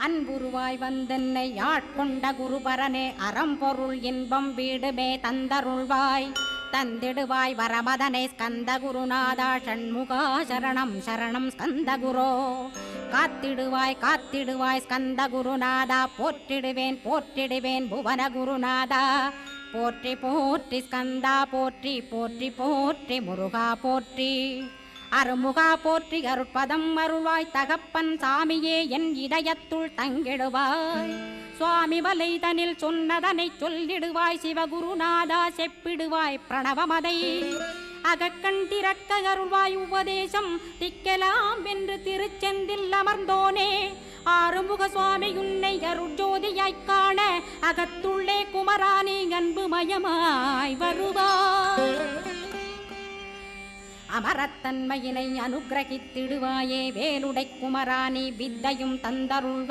அன்புருவாய் வந்தென்னை ஆட்கொண்ட குருபரனே அறம்பொருள் இன்பம் வீடுமே தந்தருள்வாய் தந்திடுவாய் வரமதனை ஸ்கந்த குருநாதா ஷண்முகா சரணம் சரணம் ஸ்கந்த குரோ காத்திடுவாய் காத்திடுவாய் ஸ்கந்த குருநாதா போற்றிடுவேன் போற்றிடுவேன் புவன குருநாதா போற்றி போற்றி ஸ்கந்தா போற்றி போற்றி போற்றி முருகா போற்றி அருமுகா போற்றி அருட்பதம் அருள்வாய் தகப்பன் சாமியே என் இதயத்துள் தங்கிடுவாய் சுவாமி வலைதனில் சொன்னதனை சொல்லிடுவாய் சிவகுருநாதா செப்பிடுவாய் பிரணவமதை அகக்கண்டிறக்க அருள்வாய் உபதேசம் திக்கலாம் என்று திருச்செந்தில் அமர்ந்தோனே ஆறுமுக சுவாமி உன்னை அருட்ஜோதியாய்க் காண அகத்துள்ளே குமரானி அன்புமயமாய் வருவாய் அமரத்தன்மையினை அனுகிரகித்திடுவாயே வேலுடை குமரானி வித்தையும் தந்தருள்வாய்